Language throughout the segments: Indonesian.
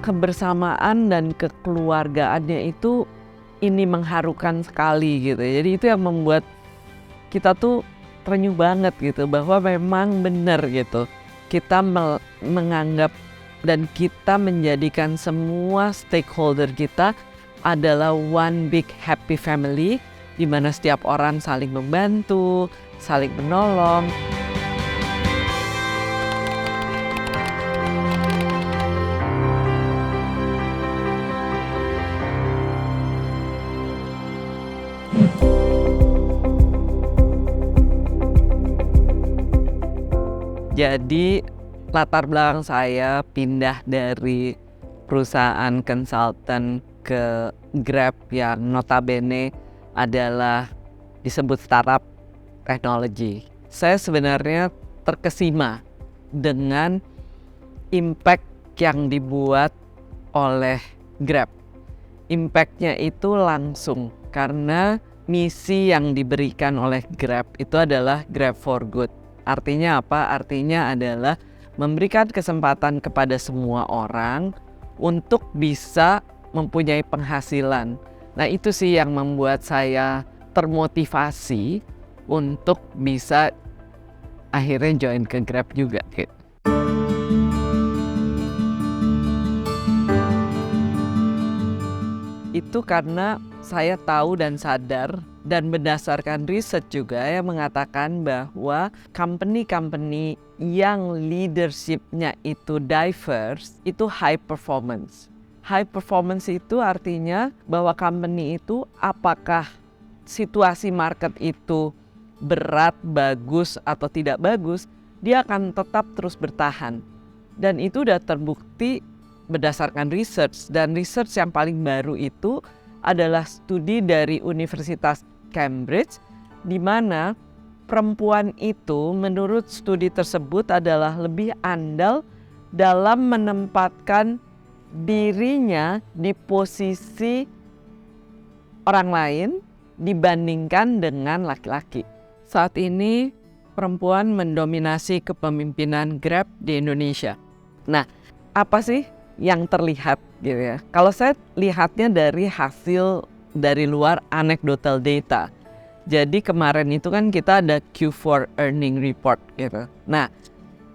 kebersamaan dan kekeluargaannya itu ini mengharukan sekali gitu. Jadi itu yang membuat kita tuh terenyuh banget gitu, bahwa memang benar gitu. Kita menganggap dan kita menjadikan semua stakeholder kita adalah one big happy family, di mana setiap orang saling membantu, saling menolong. Jadi latar belakang saya pindah dari perusahaan konsultan ke Grab yang notabene adalah disebut startup teknologi. Saya sebenarnya terkesima dengan impact yang dibuat oleh Grab. Impact-nya itu langsung karena misi yang diberikan oleh Grab itu adalah Grab for Good. Artinya apa? Artinya adalah memberikan kesempatan kepada semua orang untuk bisa mempunyai penghasilan. Nah, itu sih yang membuat saya termotivasi untuk bisa akhirnya join ke Grab juga gitu. Itu karena saya tahu dan sadar dan berdasarkan riset juga yang mengatakan bahwa company-company yang leadership-nya itu diverse itu high performance. High performance itu artinya bahwa company itu apakah situasi market itu berat, bagus atau tidak bagus, dia akan tetap terus bertahan. Dan itu udah terbukti berdasarkan research, dan research yang paling baru itu adalah studi dari Universitas Cambridge, di mana perempuan itu menurut studi tersebut adalah lebih andal dalam menempatkan dirinya di posisi orang lain dibandingkan dengan laki-laki. Saat ini perempuan mendominasi kepemimpinan Grab di Indonesia. Nah, apa sih yang terlihat gitu ya? Kalau saya lihatnya dari hasil dari luar anecdotal data. Jadi kemarin itu kan kita ada Q4 earning report gitu. Nah,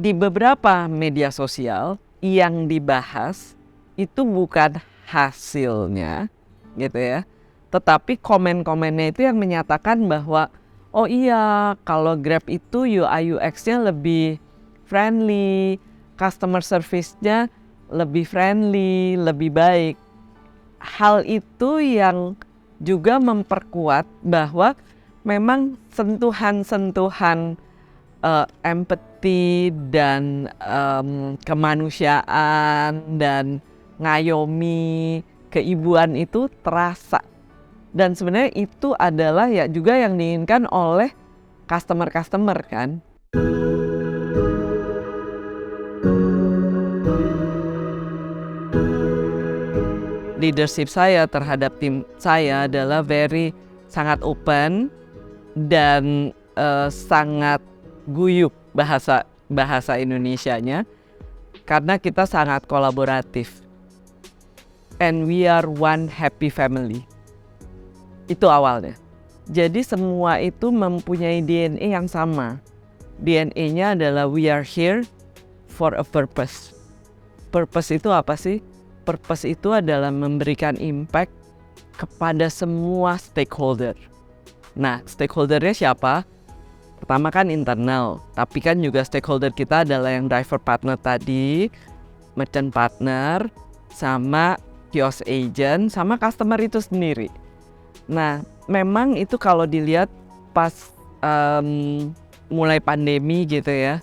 di beberapa media sosial yang dibahas itu bukan hasilnya gitu ya. Tetapi komen-komennya itu yang menyatakan bahwa oh iya, kalau Grab itu UI UX-nya lebih friendly, customer service-nya lebih friendly, lebih baik. Hal itu yang juga memperkuat bahwa memang sentuhan-sentuhan empati dan kemanusiaan dan ngayomi, keibuan itu terasa. Dan sebenarnya itu adalah ya juga yang diinginkan oleh customer-customer kan. Leadership saya terhadap tim saya adalah sangat open dan sangat guyup bahasa Indonesianya, karena kita sangat kolaboratif. And we are one happy family. Itu awalnya. Jadi semua itu mempunyai DNA yang sama. DNA-nya adalah we are here for a purpose. Purpose itu apa sih? Purpose itu adalah memberikan impact kepada semua stakeholder. Nah, stakeholdernya siapa? Pertama kan internal, tapi kan juga stakeholder kita adalah yang driver partner tadi, merchant partner, sama kiosk agent, sama customer itu sendiri. Nah, memang itu kalau dilihat pas mulai pandemi gitu ya,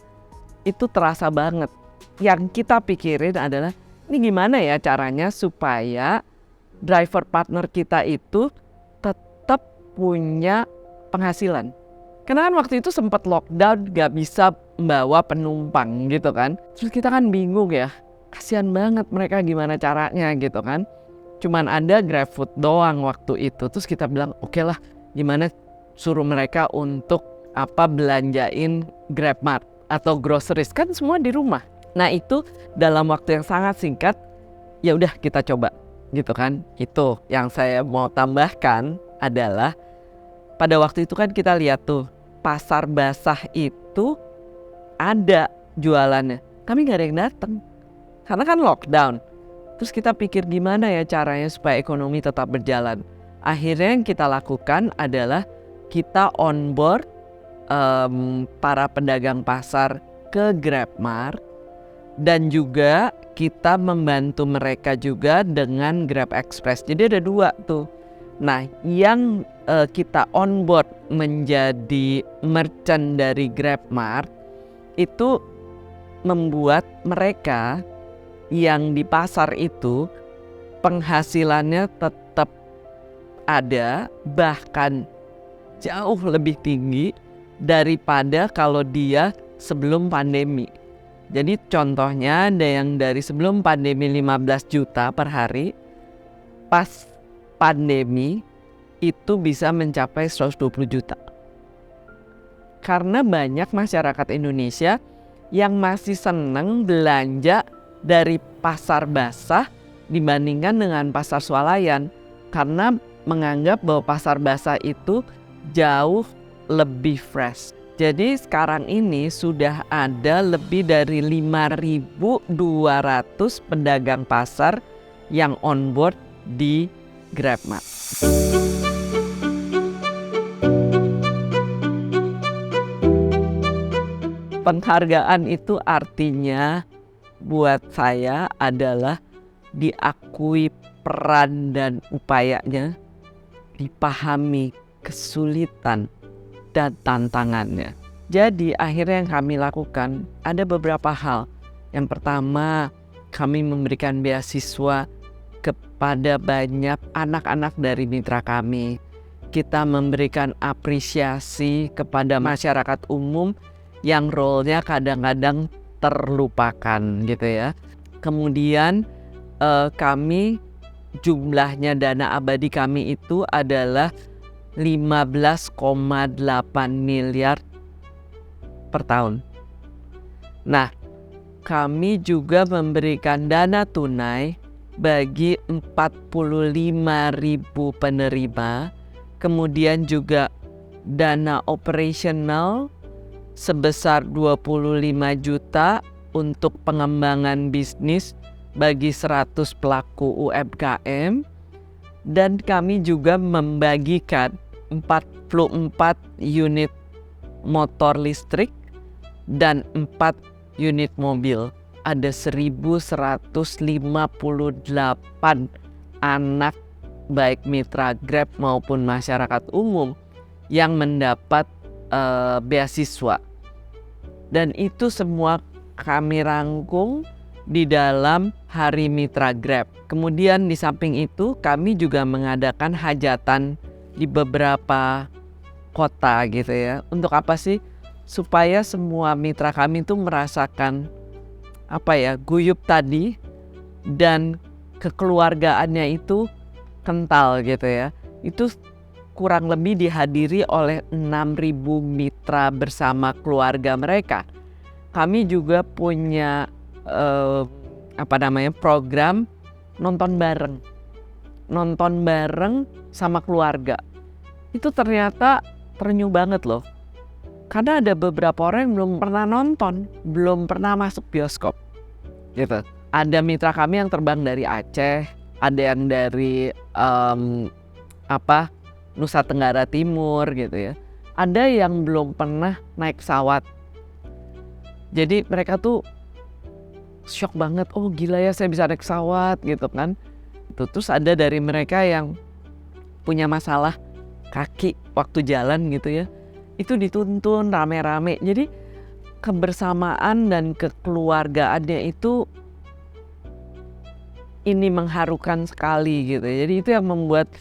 itu terasa banget. Yang kita pikirin adalah, ini gimana ya caranya supaya driver partner kita itu tetap punya penghasilan. Karena kan waktu itu sempat lockdown, gak bisa membawa penumpang gitu kan. Terus kita kan bingung ya, kasihan banget mereka gimana caranya gitu kan. Cuman ada GrabFood doang waktu itu. Terus kita bilang oke lah, gimana suruh mereka untuk belanjain GrabMart atau groceries, kan semua di rumah. Nah itu dalam waktu yang sangat singkat ya udah kita coba gitu kan. Itu yang saya mau tambahkan adalah pada waktu itu kan kita lihat tuh pasar basah itu ada jualannya, kami nggak ada yang datang karena kan lockdown. Terus kita pikir gimana ya caranya supaya ekonomi tetap berjalan. Akhirnya yang kita lakukan adalah kita onboard para pedagang pasar ke GrabMart, dan juga kita membantu mereka juga dengan Grab Express. Jadi ada 2 tuh. Nah, yang kita onboard menjadi merchant dari GrabMart itu membuat mereka yang di pasar itu penghasilannya tetap ada, bahkan jauh lebih tinggi daripada kalau dia sebelum pandemi. Jadi contohnya ada yang dari sebelum pandemi 15 juta per hari, pas pandemi itu bisa mencapai 120 juta. Karena banyak masyarakat Indonesia yang masih seneng belanja dari pasar basah dibandingkan dengan pasar swalayan, karena menganggap bahwa pasar basah itu jauh lebih fresh. Jadi sekarang ini sudah ada lebih dari 5.200 pedagang pasar yang onboard di GrabMart. Penghargaan itu artinya buat saya adalah diakui peran dan upayanya, dipahami kesulitan dan tantangannya. Jadi akhirnya yang kami lakukan ada beberapa hal. Yang pertama, kami memberikan beasiswa kepada banyak anak-anak dari mitra kami. Kita memberikan apresiasi kepada masyarakat umum yang role-nya kadang-kadang terlupakan gitu ya. Kemudian kami jumlahnya dana abadi kami itu adalah 15,8 miliar per tahun. Nah, kami juga memberikan dana tunai bagi 45.000 penerima, kemudian juga dana operasional sebesar 25 juta untuk pengembangan bisnis bagi 100 pelaku UMKM, dan kami juga membagikan 44 unit motor listrik dan 4 unit mobil. Ada 1.158 anak baik mitra Grab maupun masyarakat umum yang mendapat beasiswa. Dan itu semua kami rangkum di dalam Hari Mitra Grab. Kemudian di samping itu kami juga mengadakan hajatan di beberapa kota gitu ya. Untuk apa sih? Supaya semua mitra kami itu merasakan guyup tadi, dan kekeluargaannya itu kental gitu ya. Itu kurang lebih dihadiri oleh 6.000 mitra bersama keluarga mereka. Kami juga punya program nonton bareng sama keluarga. Itu ternyata terenyuh banget loh. Karena ada beberapa orang yang belum pernah nonton, belum pernah masuk bioskop gitu. Ada mitra kami yang terbang dari Aceh, ada yang dari Nusa Tenggara Timur gitu ya. Ada yang belum pernah naik pesawat. Jadi mereka tuh shock banget, oh gila ya saya bisa naik pesawat gitu kan. Terus ada dari mereka yang punya masalah kaki waktu jalan gitu ya. Itu dituntun rame-rame. Jadi kebersamaan dan kekeluargaannya itu ini mengharukan sekali gitu. Jadi itu yang membuat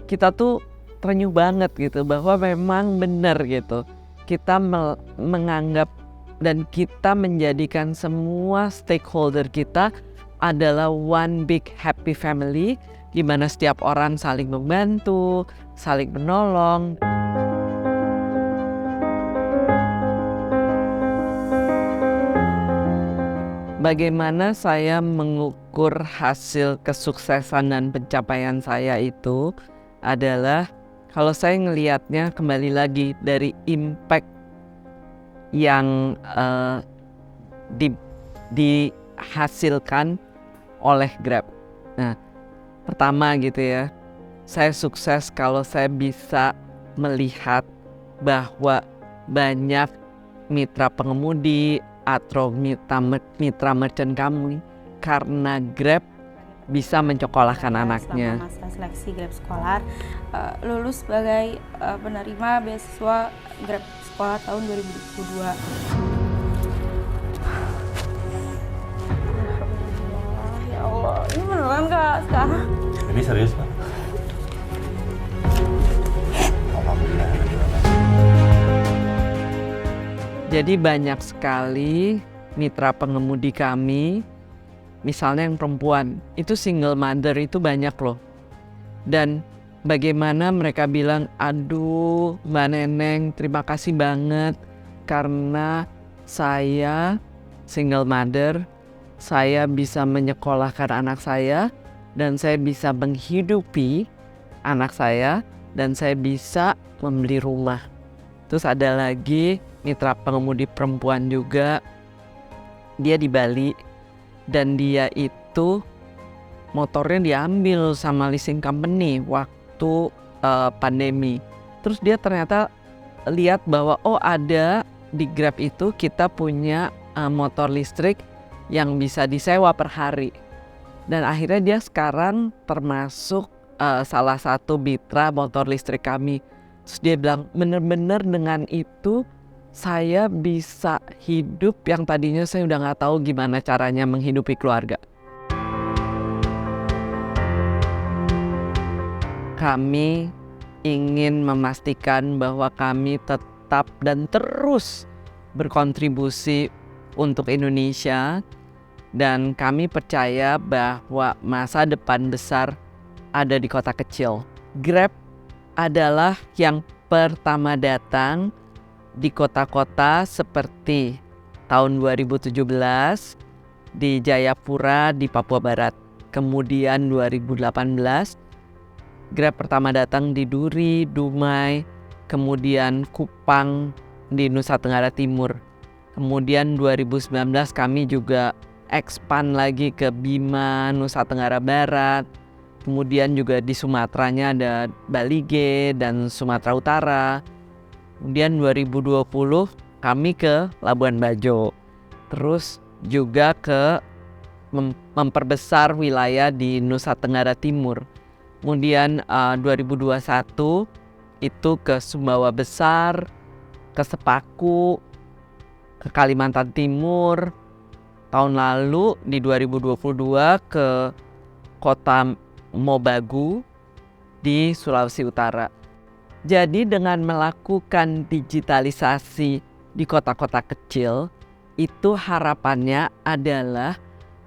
kita tuh terenyuh banget gitu, bahwa memang benar gitu. Kita menganggap dan kita menjadikan semua stakeholder kita adalah one big happy family, di mana setiap orang saling membantu, saling menolong. bagaimana saya mengukur hasil kesuksesan dan pencapaian saya itu adalah kalau saya ngelihatnya kembali lagi dari impact yang dihasilkan oleh Grab. Nah, pertama gitu ya, saya sukses kalau saya bisa melihat bahwa banyak mitra pengemudi atau mitra merchant kami karena Grab bisa mencekolahkan anaknya. Selama masa seleksi Grab Scholar, lulus sebagai penerima beasiswa Grab Scholar tahun 2022. Ya Allah, ini beneran Kak sekarang? Ini serius Pak? Alhamdulillah. Jadi banyak sekali mitra pengemudi kami, misalnya yang perempuan, itu single mother itu banyak loh. Dan bagaimana mereka bilang, aduh Mbak Neneng terima kasih banget karena saya single mother, saya bisa menyekolahkan anak saya dan saya bisa menghidupi anak saya dan saya bisa membeli rumah. Terus ada lagi mitra pengemudi perempuan juga, dia di Bali dan dia itu motornya diambil sama leasing company waktu pandemi. Terus dia ternyata lihat bahwa oh ada di Grab itu kita punya motor listrik yang bisa disewa per hari. Dan akhirnya dia sekarang termasuk salah satu mitra motor listrik kami. Terus dia bilang bener-bener dengan itu saya bisa hidup yang tadinya saya udah gak tahu gimana caranya menghidupi keluarga. Kami ingin memastikan bahwa kami tetap dan terus berkontribusi untuk Indonesia dan kami percaya bahwa masa depan besar ada di kota kecil. Grab adalah yang pertama datang di kota-kota seperti tahun 2017 di Jayapura di Papua Barat. Kemudian 2018 Grab pertama datang di Duri, Dumai, kemudian Kupang di Nusa Tenggara Timur. Kemudian 2019 kami juga expand lagi ke Bima, Nusa Tenggara Barat. Kemudian juga di Sumateranya ada Balige dan Sumatera Utara. Kemudian 2020 kami ke Labuan Bajo. Terus juga ke memperbesar wilayah di Nusa Tenggara Timur. Kemudian 2021 itu ke Sumbawa Besar, ke Sepaku, ke Kalimantan Timur. Tahun lalu di 2022 ke Kota Mobagu di Sulawesi Utara. Jadi dengan melakukan digitalisasi di kota-kota kecil, itu harapannya adalah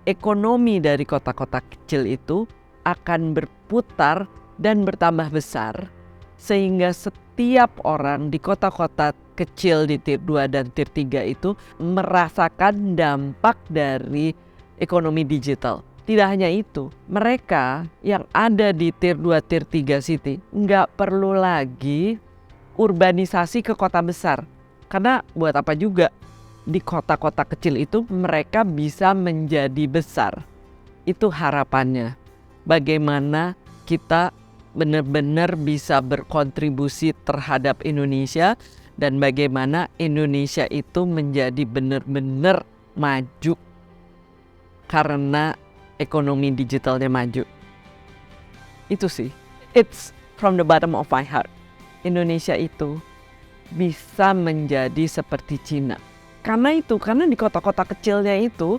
ekonomi dari kota-kota kecil itu akan berputar dan bertambah besar. Sehingga setiap orang di kota-kota kecil di tier 2 dan tier 3 itu merasakan dampak dari ekonomi digital. Tidak hanya itu, mereka yang ada di tier 2, tier 3 city nggak perlu lagi urbanisasi ke kota besar. Karena buat apa juga di kota-kota kecil itu mereka bisa menjadi besar. Itu harapannya. Bagaimana kita benar-benar bisa berkontribusi terhadap Indonesia dan bagaimana Indonesia itu menjadi benar-benar maju karena ekonomi digitalnya maju. Itu sih. It's from the bottom of my heart. Indonesia itu bisa menjadi seperti Cina. Karena di kota-kota kecilnya itu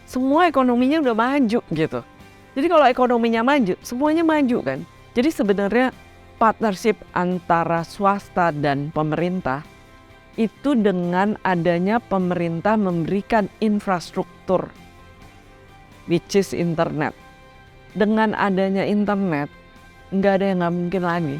semua ekonominya udah maju gitu. Jadi kalau ekonominya maju, semuanya maju kan. Jadi sebenarnya partnership antara swasta dan pemerintah itu dengan adanya pemerintah memberikan infrastruktur which is internet. Dengan adanya internet, nggak ada yang nggak mungkin lagi.